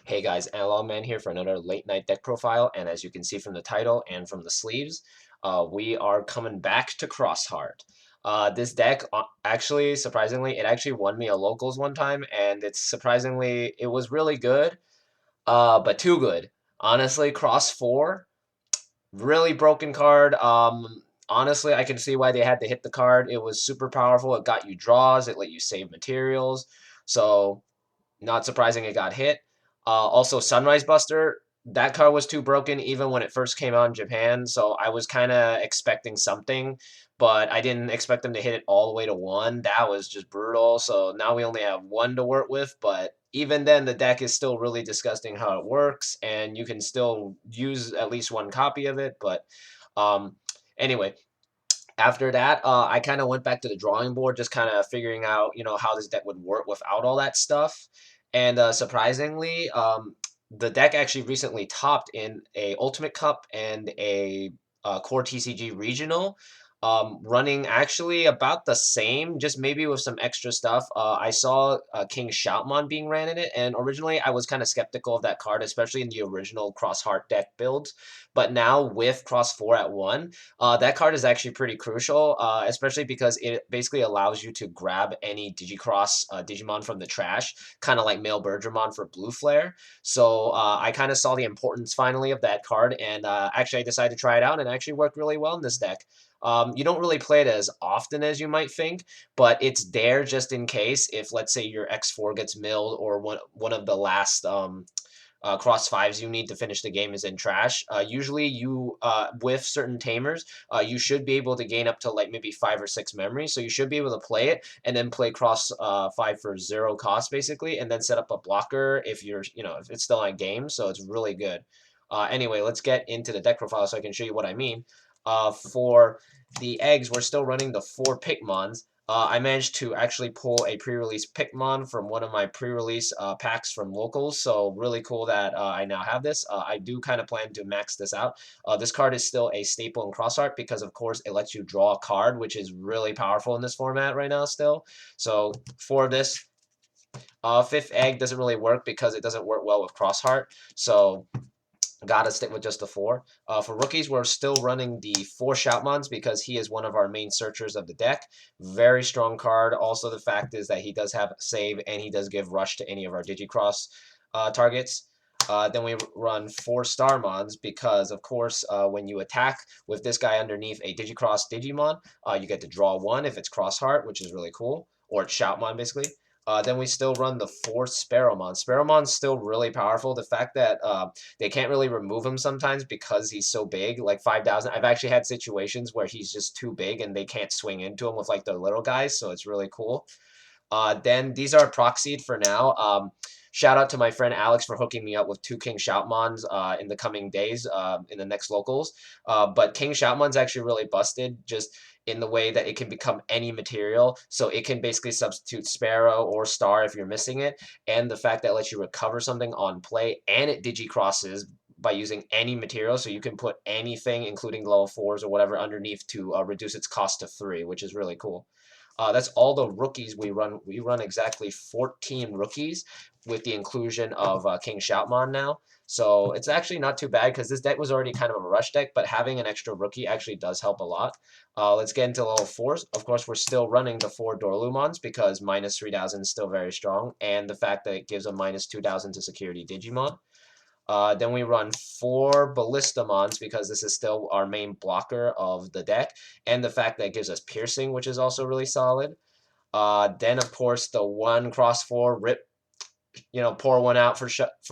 Hey guys, Analog Man here for another late night deck profile, and as you can see from the title and from the sleeves, we are coming back to Xros Heart. This deck, actually, surprisingly, it actually won me a locals one time, and it was really good, but too good. Honestly, Cross 4, really broken card. Honestly, I can see why they had to hit the card. It was super powerful. It got you draws. It let you save materials. So not surprising it got hit. Also, Sunrise Buster, that card was too broken even when it first came out in Japan, so I was kind of expecting something, but I didn't expect them to hit it all the way to 1. That was just brutal, so now we only have 1 to work with, but even then, the deck is still really disgusting how it works, and you can still use at least 1 copy of it, but um, anyway, after that, I kind of went back to the drawing board, just kind of figuring out, how this deck would work without all that stuff. And surprisingly, the deck actually recently topped in a Ultimate Cup and a Core TCG Regional, running actually about the same, just maybe with some extra stuff. I saw King Shoutmon being ran in it, and originally I was kind of skeptical of that card, especially in the original Cross Heart deck builds. But now with Cross 4 at 1, that card is actually pretty crucial, especially because it basically allows you to grab any Digicross Digimon from the trash, kind of like Male Bergermon for Blue Flare. So I kind of saw the importance finally of that card, and actually I decided to try it out, and it actually worked really well in this deck. You don't really play it as often as you might think, but it's there just in case if, let's say, your X4 gets milled or one of the last cross fives you need to finish the game is in trash. Usually, with certain tamers, you should be able to gain up to like maybe 5 or 6 memories. So you should be able to play it and then play cross 5 for 0 cost basically, and then set up a blocker if if it's still on game. So it's really good. Anyway, let's get into the deck profile so I can show you what I mean. For the eggs, we're still running the 4 Pikmons. I managed to actually pull a pre-release Pikmon from one of my pre-release packs from locals, so really cool that I now have this. I do kind of plan to max this out. This card is still a staple in Cross Art because, of course, it lets you draw a card, which is really powerful in this format right now still. So for this, fifth egg doesn't really work because it doesn't work well with Cross Heart. So gotta stick with just the 4. For rookies, we're still running the 4 Shoutmons because he is one of our main searchers of the deck. Very strong card. Also, the fact is that he does have save and he does give rush to any of our Digicross targets. Then we run 4 Starmons because, of course, when you attack with this guy underneath a Digicross Digimon, you get to draw 1 if it's Cross Heart, which is really cool, or it's Shoutmon, basically. Then we still run the 4 Sparrowmon. Sparrowmon's still really powerful. The fact that they can't really remove him sometimes because he's so big, like 5,000. I've actually had situations where he's just too big and they can't swing into him with like their little guys, so it's really cool. Then these are proxied for now. Shout out to my friend Alex for hooking me up with 2 King Shoutmons in the coming days in the next locals. But King Shoutmon's actually really busted just in the way that it can become any material. So it can basically substitute Sparrow or Star if you're missing it. And the fact that it lets you recover something on play and it digicrosses by using any material. So you can put anything, including level 4s or whatever, underneath to reduce its cost to 3, which is really cool. That's all the rookies we run. We run exactly 14 rookies with the inclusion of King Shoutmon now. So it's actually not too bad because this deck was already kind of a rush deck, but having an extra rookie actually does help a lot. Let's get into level 4s. Of course, we're still running the 4 Dorlumons because minus 3,000 is still very strong, and the fact that it gives a minus 2,000 to security Digimon. Then we run 4 Ballistamons because this is still our main blocker of the deck, and the fact that it gives us Piercing, which is also really solid. Then, of course, the 1 Cross 4 Rip, pour one out for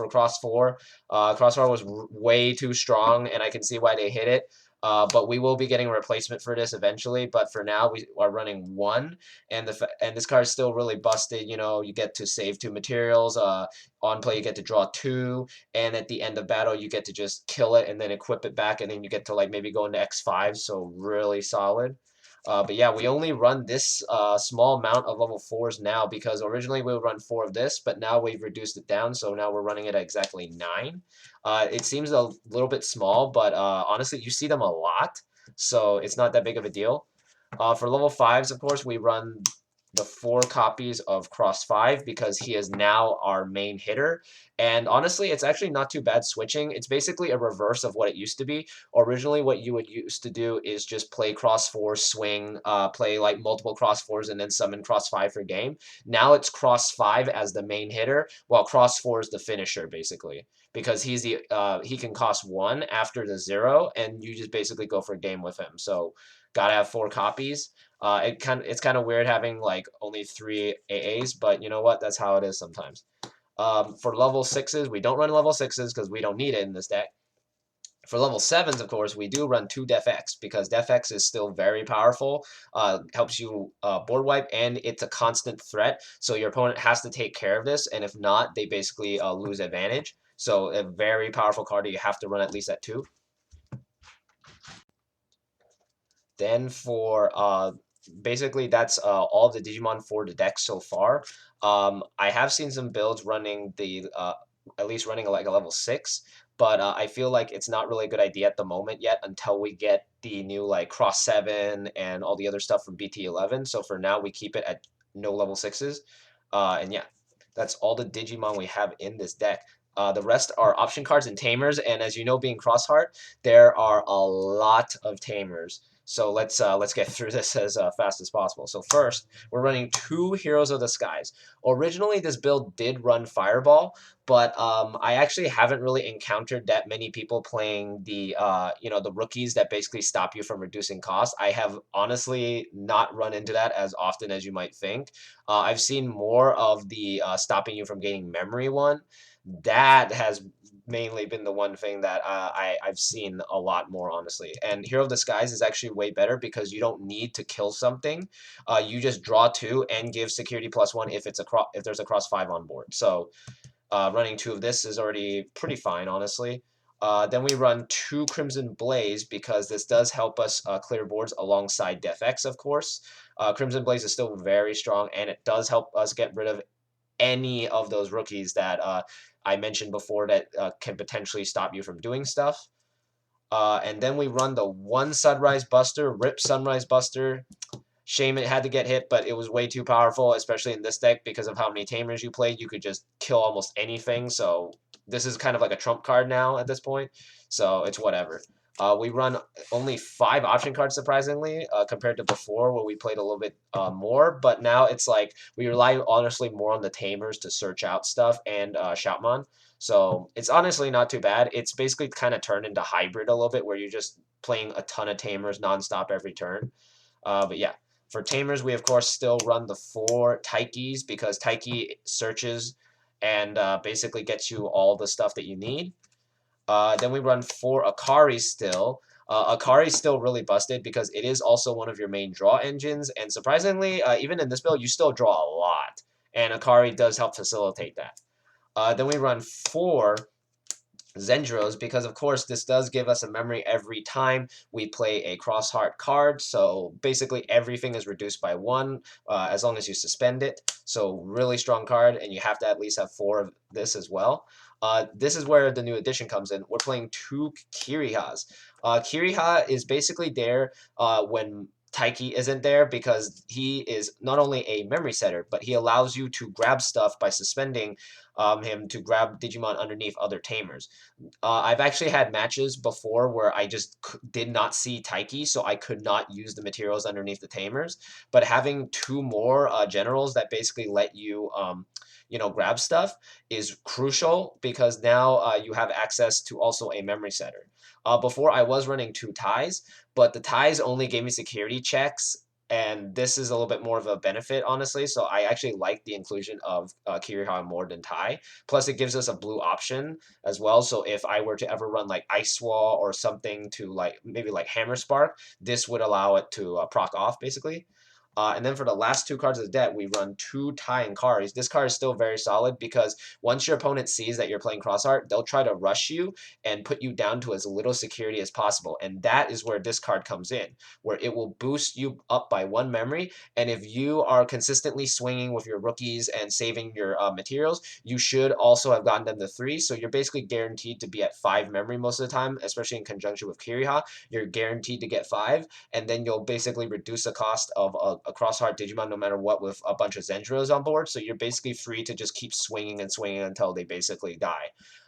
Cross 4. Cross 4 was way too strong, and I can see why they hit it. But we will be getting a replacement for this eventually. But for now, we are running 1, and this card is still really busted. You get to save 2 materials. On play, you get to draw 2, and at the end of battle, you get to just kill it and then equip it back, and then you get to like maybe go into X5. So really solid. But yeah, we only run this small amount of level 4s now because originally we would run 4 of this, but now we've reduced it down, so now we're running it at exactly 9. It seems a little bit small, but honestly, you see them a lot, so it's not that big of a deal. For level 5s, of course, we run the 4 copies of Cross 5 because he is now our main hitter. And honestly, it's actually not too bad switching. It's basically a reverse of what it used to be. Originally, what you would used to do is just play Cross 4, swing, play like multiple Cross 4s, and then summon Cross 5 for game. Now it's Cross 5 as the main hitter, while Cross 4 is the finisher, basically. Because he can cost 1 after the 0, and you just basically go for game with him. So gotta have 4 copies. It's kind of weird having like only 3 AAs, but you know what? That's how it is sometimes. For level 6s, we don't run level 6s because we don't need it in this deck. For level 7s, of course, we do run 2 Def X because Def X is still very powerful, helps you board wipe, and it's a constant threat. So your opponent has to take care of this, and if not, they basically lose advantage. So a very powerful card that you have to run at least at 2. Then for basically that's all the Digimon for the deck so far. I have seen some builds running the at least running like a level 6, but I feel like it's not really a good idea at the moment yet until we get the new like Cross 7 and all the other stuff from BT11. So for now we keep it at no level 6s. And yeah, that's all the Digimon we have in this deck. The rest are option cards and tamers, and as you know, being Cross Heart, there are a lot of tamers. So let's get through this as fast as possible. So first, we're running 2 Heroes of the Skies. Originally, this build did run Fireball, but I actually haven't really encountered that many people playing the the rookies that basically stop you from reducing cost. I have honestly not run into that as often as you might think. I've seen more of the stopping you from gaining memory one. That has mainly been the one thing that I've seen a lot more, honestly. And Hero of the Skies is actually way better because you don't need to kill something. You just draw 2 and give security +1 if if there's a cross 5 on board. So running 2 of this is already pretty fine, honestly. Then we run 2 Crimson Blaze because this does help us clear boards alongside Def X, of course. Crimson Blaze is still very strong, and it does help us get rid of any of those rookies that I mentioned before that can potentially stop you from doing stuff. And then we run the 1 Sunrise Buster, Rip Sunrise Buster. Shame it had to get hit, but it was way too powerful, especially in this deck because of how many Tamers you played. You could just kill almost anything, so this is kind of like a trump card now at this point, so it's whatever. We run only 5 option cards, surprisingly, compared to before where we played a little bit more, but now it's like we rely honestly more on the Tamers to search out stuff and Shoutmon, so it's honestly not too bad. It's basically kind of turned into hybrid a little bit where you're just playing a ton of Tamers nonstop every turn. But yeah. For Tamers, we of course still run the 4 Taikis because Taiki searches and basically gets you all the stuff that you need. Then we run 4 Akaris still. Akari's still really busted because it is also one of your main draw engines, and surprisingly, even in this build, you still draw a lot, and Akari does help facilitate that. Then we run 4 Zendros because of course this does give us a memory every time we play a Cross Heart card, so basically everything is reduced by 1 as long as you suspend it, so really strong card, and you have to at least have 4 of this as well. This is where the new addition comes in. We're playing 2 Kirihas. Kiriha is basically there when Taiki isn't there because he is not only a memory setter, but he allows you to grab stuff by suspending him to grab Digimon underneath other tamers. I've actually had matches before where I just did not see Taiki, so I could not use the materials underneath the tamers. But having 2 more generals that basically let you, grab stuff is crucial because now you have access to also a memory setter. Before I was running 2 ties, but the ties only gave me security checks, and this is a little bit more of a benefit, honestly. So I actually like the inclusion of Kiriha more than Tai. Plus, it gives us a blue option as well. So if I were to ever run like Ice Wall or something to like maybe like Hammer Spark, this would allow it to proc off basically. And then for the last 2 cards of the deck, we run 2 Tai and Karis. This card is still very solid because once your opponent sees that you're playing Cross Heart, they'll try to rush you and put you down to as little security as possible. And that is where this card comes in, where it will boost you up by 1 memory. And if you are consistently swinging with your rookies and saving your materials, you should also have gotten them to 3. So you're basically guaranteed to be at 5 memory most of the time, especially in conjunction with Kiriha. You're guaranteed to get 5, and then you'll basically reduce the cost of a a Crossheart Digimon no matter what with a bunch of Zendros on board, so you're basically free to just keep swinging and swinging until they basically die.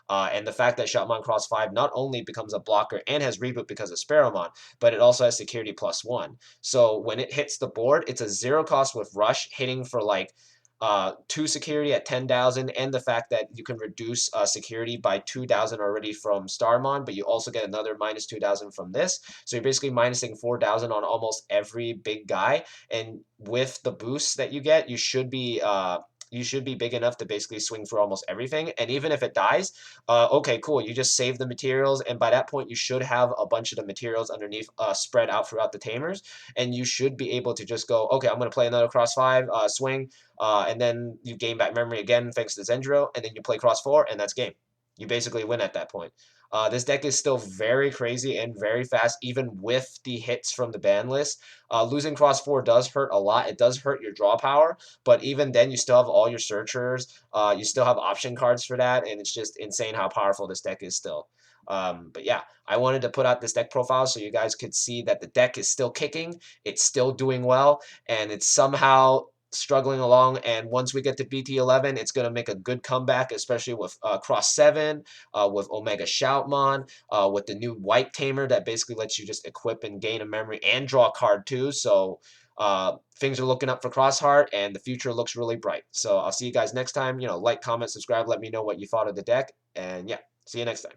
And the fact that Shotmon Cross 5 not only becomes a blocker and has reboot because of Sparrowmon, but it also has security +1. So when it hits the board, it's a 0 cost with Rush, hitting for like 2 security at 10,000, and the fact that you can reduce security by 2,000 already from Starmon, but you also get another minus 2,000 from this. So you're basically minusing 4,000 on almost every big guy, and with the boosts that you get, you should be big enough to basically swing through almost everything. And even if it dies, okay, cool. You just save the materials, and by that point, you should have a bunch of the materials underneath spread out throughout the tamers, and you should be able to just go, okay, I'm going to play another cross 5, swing, and then you gain back memory again thanks to Zendro, and then you play cross 4, and that's game. You basically win at that point. This deck is still very crazy and very fast, even with the hits from the ban list. Losing cross 4 does hurt a lot. It does hurt your draw power, but even then, you still have all your searchers. You still have option cards for that, and it's just insane how powerful this deck is still. But yeah, I wanted to put out this deck profile so you guys could see that the deck is still kicking, it's still doing well, and it's somehow struggling along. And once we get to BT11, it's going to make a good comeback, especially with Cross 7, with Omega Shoutmon, with the new White Tamer that basically lets you just equip and gain a memory and draw a card too. So things are looking up for Crossheart, and the future looks really bright. So I'll see you guys next time. Like, comment, subscribe, let me know what you thought of the deck, and yeah, see you next time.